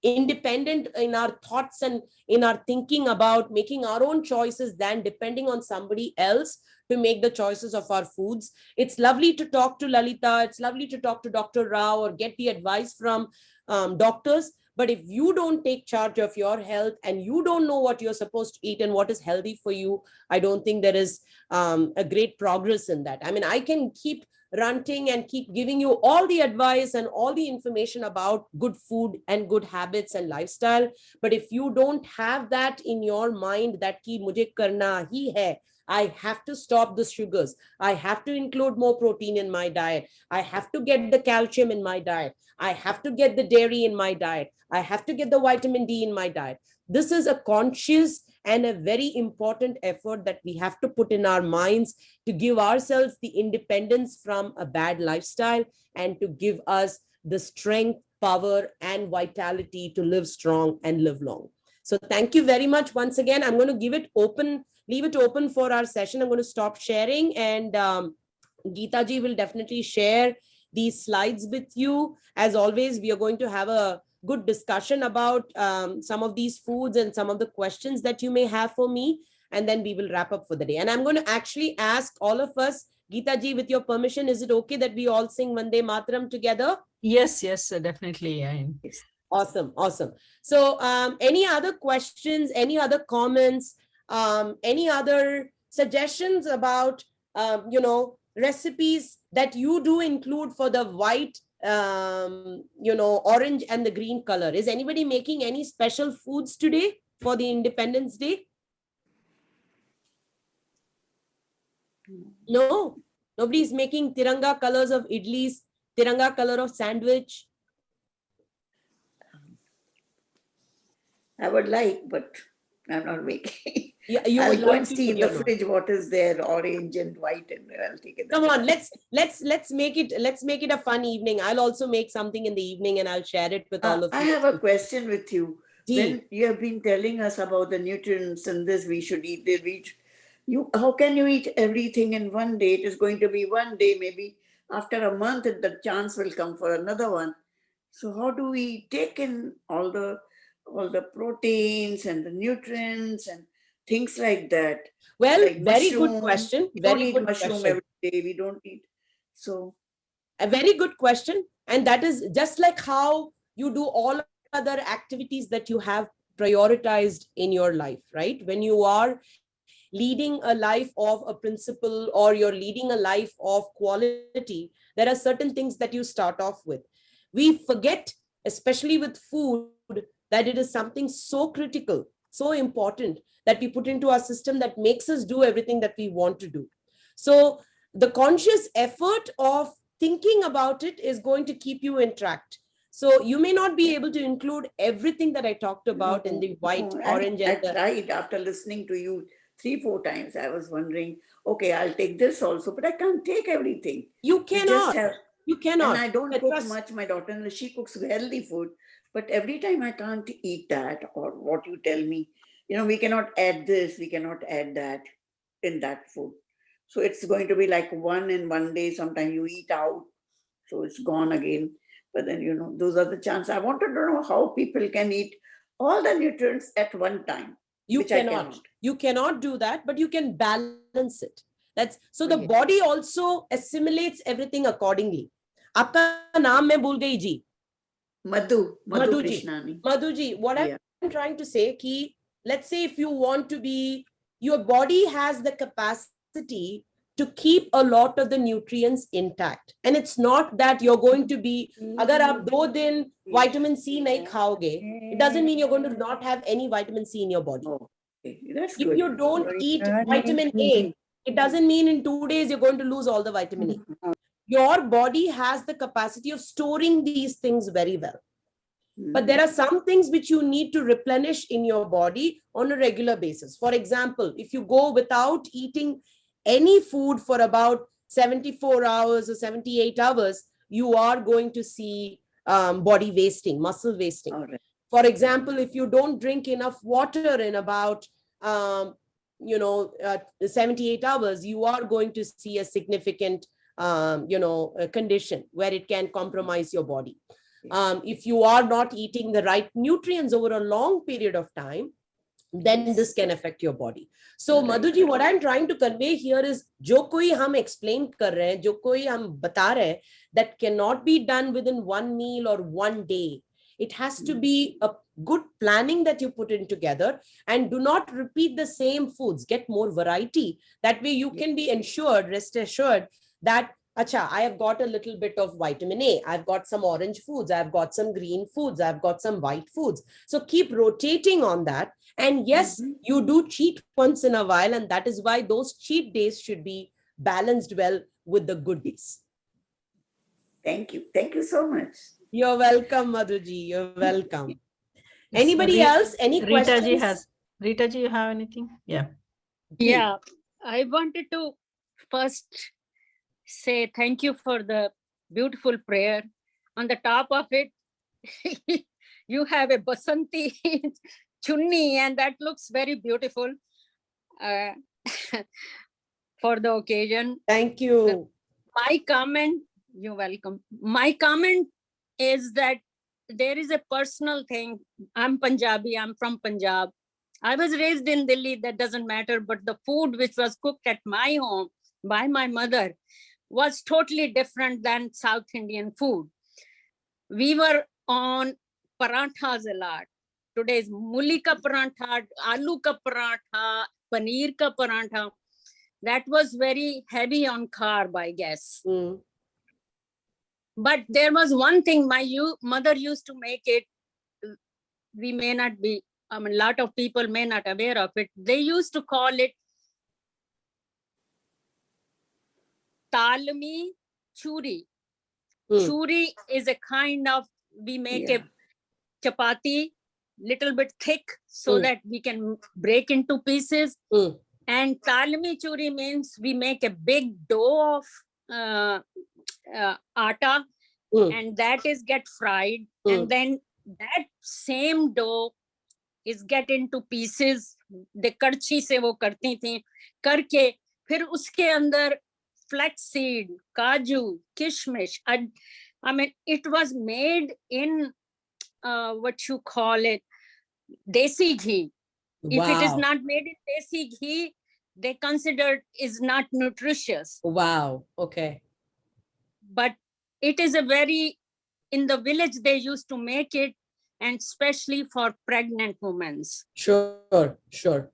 independent in our thoughts and in our thinking about making our own choices than depending on somebody else to make the choices of our foods. It's lovely to talk to Lalita. It's lovely to talk to Dr. Rao or get the advice from doctors. But if you don't take charge of your health and you don't know what you're supposed to eat and what is healthy for you, I don't think there is a great progress in that. I mean, I can keep ranting and keep giving you all the advice and all the information about good food and good habits and lifestyle. But if you don't have that in your mind that ki mujhe karna hi hai, I have to stop the sugars, I have to include more protein in my diet, I have to get the calcium in my diet, I have to get the dairy in my diet, I have to get the vitamin D in my diet. This is a conscious and a very important effort that we have to put in our minds to give ourselves the independence from a bad lifestyle and to give us the strength, power, and vitality to live strong and live long. So thank you very much once again. I'm going to leave it open for our session. I'm going to stop sharing, and Geeta ji will definitely share these slides with you. As always, we are going to have a good discussion about some of these foods and some of the questions that you may have for me, and then we will wrap up for the day. And I'm going to actually ask all of us, Geeta ji, with your permission, is it okay that we all sing Vande Mataram together? Yes, definitely. Awesome. So any other questions, any other comments, any other suggestions about, recipes that you do include for the white, orange and the green color? Is anybody making any special foods today for the Independence Day? No, nobody's making Tiranga colors of idlis, Tiranga color of sandwich. I would like, but I'm not making. Yeah, you I'll would go like and to see in put the your- fridge what is there, orange and white, and I'll take it. Come on, let's make it a fun evening. I'll also make something in the evening and I'll share it with all of you. I have a question with you. Ji. When you have been telling us about the nutrients and this, we should eat this, how can you eat everything in one day? It is going to be one day, maybe after a month, the chance will come for another one. So how do we take in all the proteins and the nutrients and things like that? Well, Like very good mushroom. question. We don't Very eat good mushroom question. every day. We don't eat. So A very good question. And that is just like how you do all other activities that you have prioritized in your life, right? When you are leading a life of a principle or you're leading a life of quality, there are certain things that you start off with. We forget, especially with food, that it is something so critical, so important that we put into our system that makes us do everything that we want to do. So the conscious effort of thinking about it is going to keep you in track. So you may not be able to include everything that I talked about in the white, orange, I and the... tried after listening to you 3-4 times. I was wondering, okay, I'll take this also, but I can't take everything. You cannot. You cannot. And I don't But cook trust- much. My daughter, she cooks healthy food, but every time I can't eat that or what you tell me. We cannot add this, we cannot add that in that food. So it's going to be like one in one day. Sometimes you eat out, so it's gone again. But then, those are the chances. I wanted to know how people can eat all the nutrients at one time. You which I cannot. You cannot do that, but you can balance it. That's so the Okay. body also assimilates everything accordingly. Aapka naam main bhul gayi ji. Madhu Madhu ji. Krishnani. Madhu ji, what Yeah. I'm trying to say, ki, let's say if you want to be, your body has the capacity to keep a lot of the nutrients intact. And it's not that you're going to be, agar aap 2 din vitamin C nahi khaoge, it doesn't mean you're going to not have any vitamin C in your body. Oh, okay. That's If good. you don't eat vitamin A, it doesn't mean in 2 days you're going to lose all the vitamin A. Your body has the capacity of storing these things very well. But there are some things which you need to replenish in your body on a regular basis. For example, if you go without eating any food for about 74 hours or 78 hours, you are going to see body wasting, muscle wasting. All right. For example, if you don't drink enough water in about 78 hours, you are going to see a significant condition where it can compromise your body. If you are not eating the right nutrients over a long period of time, then this can affect your body. So Right. Madhu ji, what I'm trying to convey here is jo koi hum explain kar rahe hain, jo koi hum bata rahe hain, that cannot be done within one meal or one day. It has to be a good planning that you put in together, and do not repeat the same foods. Get more variety. That way you can be ensured, rest assured, that Acha, I have got a little bit of vitamin A. I've got some orange foods. I've got some green foods. I've got some white foods. So keep rotating on that. And yes, you do cheat once in a while. And that is why those cheat days should be balanced well with the good days. Thank you. Thank you so much. You're welcome, Madhuji. You're welcome. Yes, Anybody else? Any Rita questions? ji has. Rita ji, you have anything? Yeah. Yeah, I wanted to first say thank you for the beautiful prayer. On the top of it, you have a Basanti chunni, and that looks very beautiful for the occasion. Thank you. My comment, you're welcome. My comment is that there is a personal thing. I'm Punjabi, I'm from Punjab. I was raised in Delhi, that doesn't matter, but the food which was cooked at my home by my mother was totally different than South Indian food. We were on paranthas a lot. Today's muli ka parantha, aloo ka parantha, paneer ka parantha. That was very heavy on carb, I guess. Mm. But there was one thing my mother used to make it. We may not be, I mean, a lot of people may not aware of it. They used to call it talmi churi. Mm. Churi is a kind of, we make Yeah. a chapati, little bit thick so Mm. that we can break into pieces. Mm. And talmi churi means we make a big dough of atta, Mm. and that is get fried, Mm. and then that same dough is get into pieces. The karchi se wo karti thi, karke फिर उसके अंदर flaxseed, kaju, kishmish. I mean, it was made in what you call it, desi ghee. If it is Wow. not made in desi ghee, they consider is not nutritious. Wow. Okay. But it is a very, in the village they used to make it, and especially for pregnant women. Sure. Sure.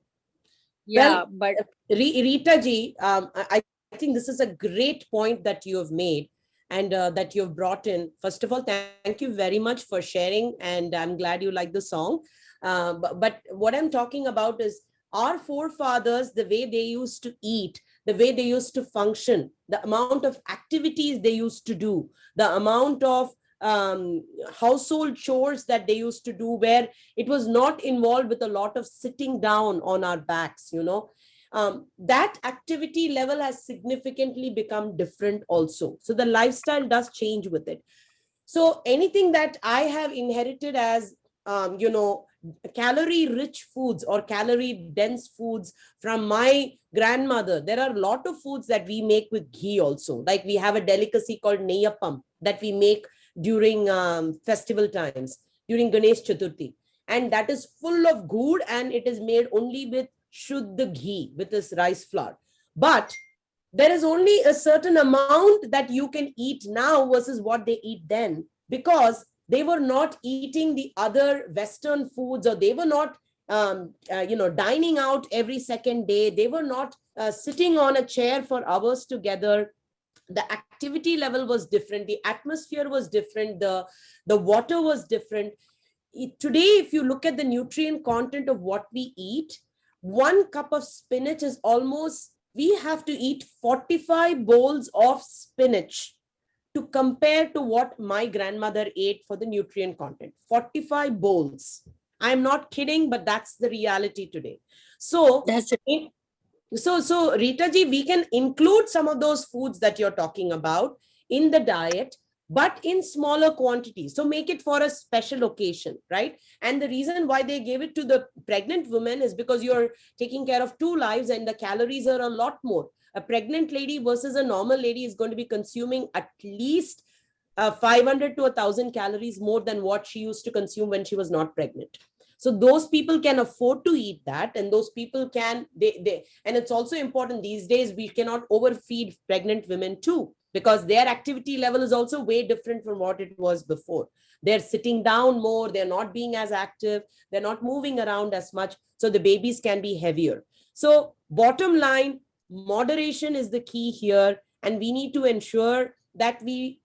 Yeah, but Rita ji, I think this is a great point that you have made and that you've brought in. First of all, thank you very much for sharing, and I'm glad you like the song. But what I'm talking about is our forefathers, the way they used to eat, the way they used to function, the amount of activities they used to do, the amount of household chores that they used to do, where it was not involved with a lot of sitting down on our backs, that activity level has significantly become different also. So the lifestyle does change with it. So anything that I have inherited as, calorie rich foods or calorie dense foods from my grandmother, there are a lot of foods that we make with ghee also. Like we have a delicacy called neyappam that we make during festival times, during Ganesh Chaturthi. And that is full of ghee, and it is made only with shuddha ghee, with this rice flour. But there is only a certain amount that you can eat now versus what they eat then, because they were not eating the other Western foods, or they were not, dining out every second day. They were not sitting on a chair for hours together. The activity level was different. The atmosphere was different. The water was different. Today, if you look at the nutrient content of what we eat, 1 cup of spinach is almost, we have to eat 45 bowls of spinach to compare to what my grandmother ate for the nutrient content. 45 bowls. I'm not kidding, but that's the reality today. So that's it. So Rita ji, we can include some of those foods that you're talking about in the diet, but in smaller quantities. So make it for a special occasion, right? And the reason why they gave it to the pregnant women is because you're taking care of 2 lives and the calories are a lot more. A pregnant lady versus a normal lady is going to be consuming at least 500 to 1,000 calories more than what she used to consume when she was not pregnant. So those people can afford to eat that, and those people can, and it's also important these days, we cannot overfeed pregnant women too, because their activity level is also way different from what it was before. They're sitting down more, they're not being as active, they're not moving around as much. So the babies can be heavier. So bottom line, moderation is the key here. and we need to ensure that we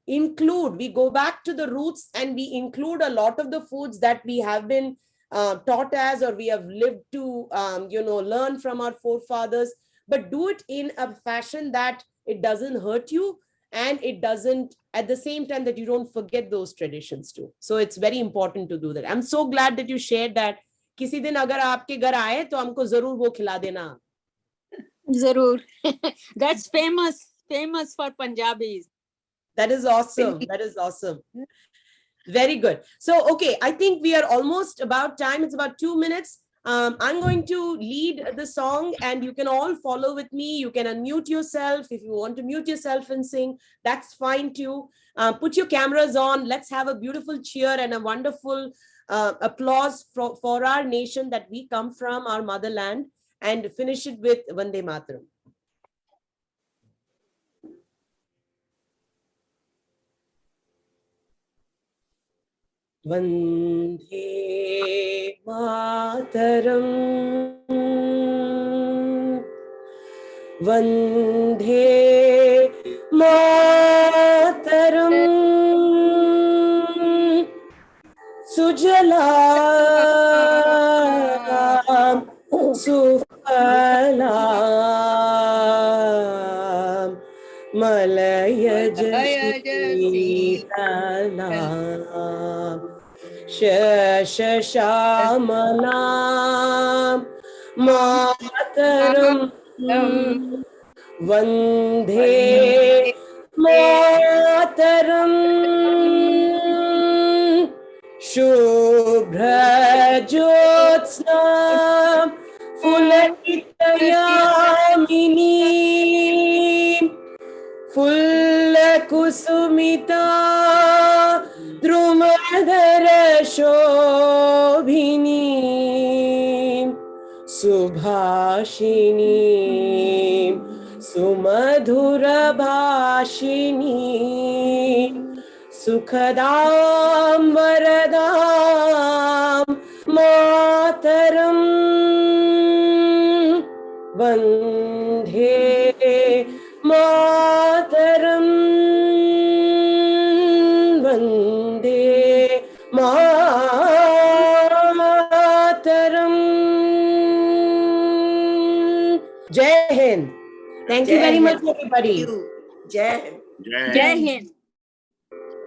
go back to the roots and we include a lot of the foods that we have been taught as, or we have lived to, learn from our forefathers, but do it in a fashion that it doesn't hurt you, and it doesn't, at the same time, that you don't forget those traditions too. So it's very important to do that. I'm so glad that you shared that. किसी दिन अगर आपके घर आए तो हमको जरूर वो खिला देना. Zarur. That's famous for Punjabis. That is awesome. That is awesome. Very good. So, okay, I think we are almost about time. It's about 2 minutes. I'm going to lead the song and you can all follow with me. You can unmute yourself. If you want to mute yourself and sing, that's fine too. Put your cameras on. Let's have a beautiful cheer and a wonderful applause for our nation that we come from, our motherland, and finish it with Vande Mataram. Vande Mataram, Vande Mataram, Sujalam, Sufalam, Malayaj Sheetalam, Shashamalam, Mataram, Vande Mataram, Shubhra Jyotsna Fulakitayamini, Fullakusumita Drumadara Shobhini, Subhashini, Sumadhura Bhashini, Sukhadam Varadam Mataram, Vande Mataram, Vande Mataram. Jai Hind. Thank you very much, everybody. Jai Hind. Jai Hind.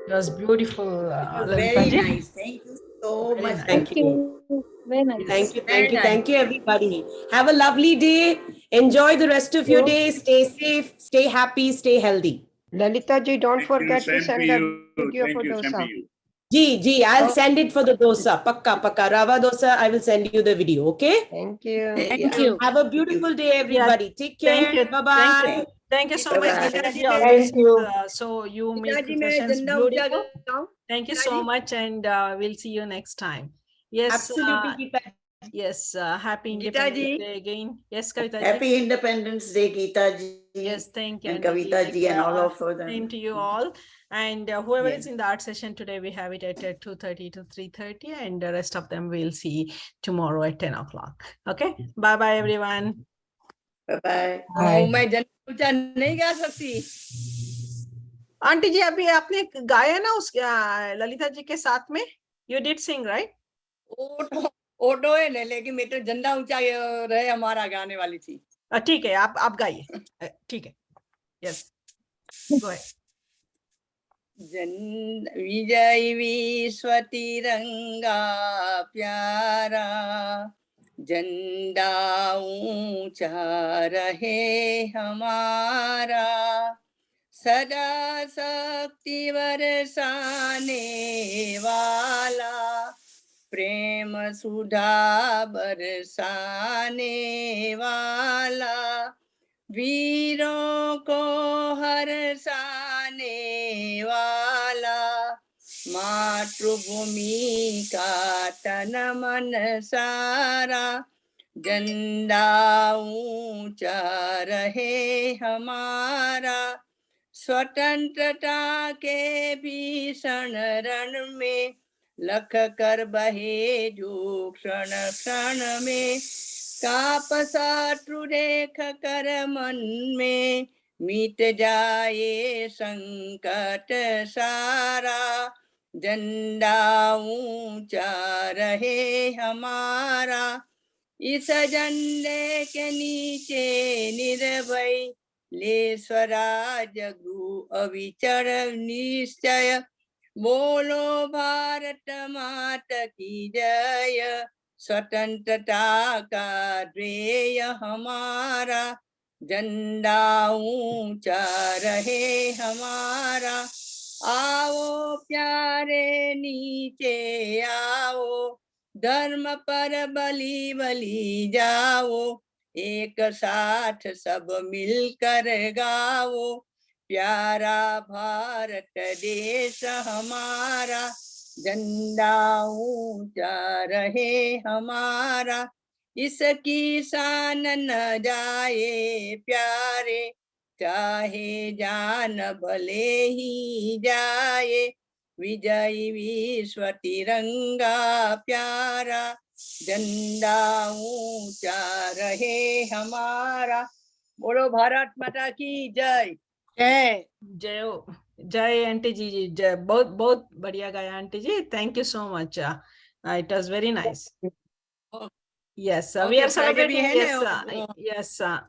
It was beautiful. Very Lalita ji. nice. Thank you so Very much. nice. Thank you. Very nice. Thank you, Very thank you, nice. thank you, everybody. Have a lovely day. Enjoy the rest of your day. Stay safe, stay happy, stay healthy. Lalita ji, don't Thank you, forget to same send to the you. video Thank for you, same to dosa. you. Ji, I'll send it for the dosa. Pakka, pakka. Rava dosa, I will send you the video, okay? Thank you. Thank you. Have a beautiful day, everybody. Take Thank care. you. Bye-bye. Thank you so Bye-bye. much, Lalita ji. Thank Always, you. so you make पिताजी मैं sessions झंडा ऊंचा beautiful. कराऊं Thank you so पिताजी much, and we'll see you next time. Yes, Absolutely, Geeta. yes. Happy Gita Independence ji. Day again. Yes, Kavita ji. Happy Independence Day, Geeta ji. Yes, thank you. And Kavita ji and all of us. Same to you all. And whoever Yeah. is in the art session today, we have it at 2:30 to 3:30, and the rest of them we'll see tomorrow at 10 o'clock. Okay. Bye-bye, everyone. Bye-bye. ओ, मैं झंडा ऊंचा नहीं गा सकती aunty जी, अभी आपने गाया ना उस ललिता जी के साथ में? You did sing, right? Auto है ना लेकिन मैं तो झंडा ऊंचा रहे हमारा गाने वाली थी ठीक है, आप गाइए। ठीक है। Yes. Go ahead. विजय विश्व तिरंगा प्यारा झंडा ऊंचा रहे हमारा सदा शक्ति बरसाने वाला प्रेम सुधा बरसाने वाला वीरों को हर्षाने वाला मातृभूमि का तन मन सारा झंडा ऊंचा रहे हमारा स्वतंत्रता के भीषण रण में लख कर बहे जो क्षण क्षण में काप शत्रु देख कर मन में मिट जाए संकट सारा, झंडा ऊंचा रहे हमारा। इस झंडे के नीचे निर्भय ले स्वराज गु अविचर निश्चय। बोलो भारत माता की जय, स्वतंत्रता का ध्येय हमारा। झंडा ऊंचा रहे हमारा। आओ प्यारे नीचे आओ, धर्म पर बलि बलि जाओ। एक साथ सब मिलकर गाओ, प्यारा भारत देश हमारा। झंडा ऊंचा रहे हमारा, इसकी शान न जाए प्यारे। चाहे जान भले ही जाए, विजयी विश्व तिरंगा प्यारा। झंडा ऊंचा रहे हमारा। बोलो भारत माता की जय। जय। जय हो। जय आंटी जी, जय। बहुत बहुत बढ़िया गाया aunty ji, thank you so much. It was very nice. Yes, we Okay, are Friday भी celebrating. है ना, Yes, yes.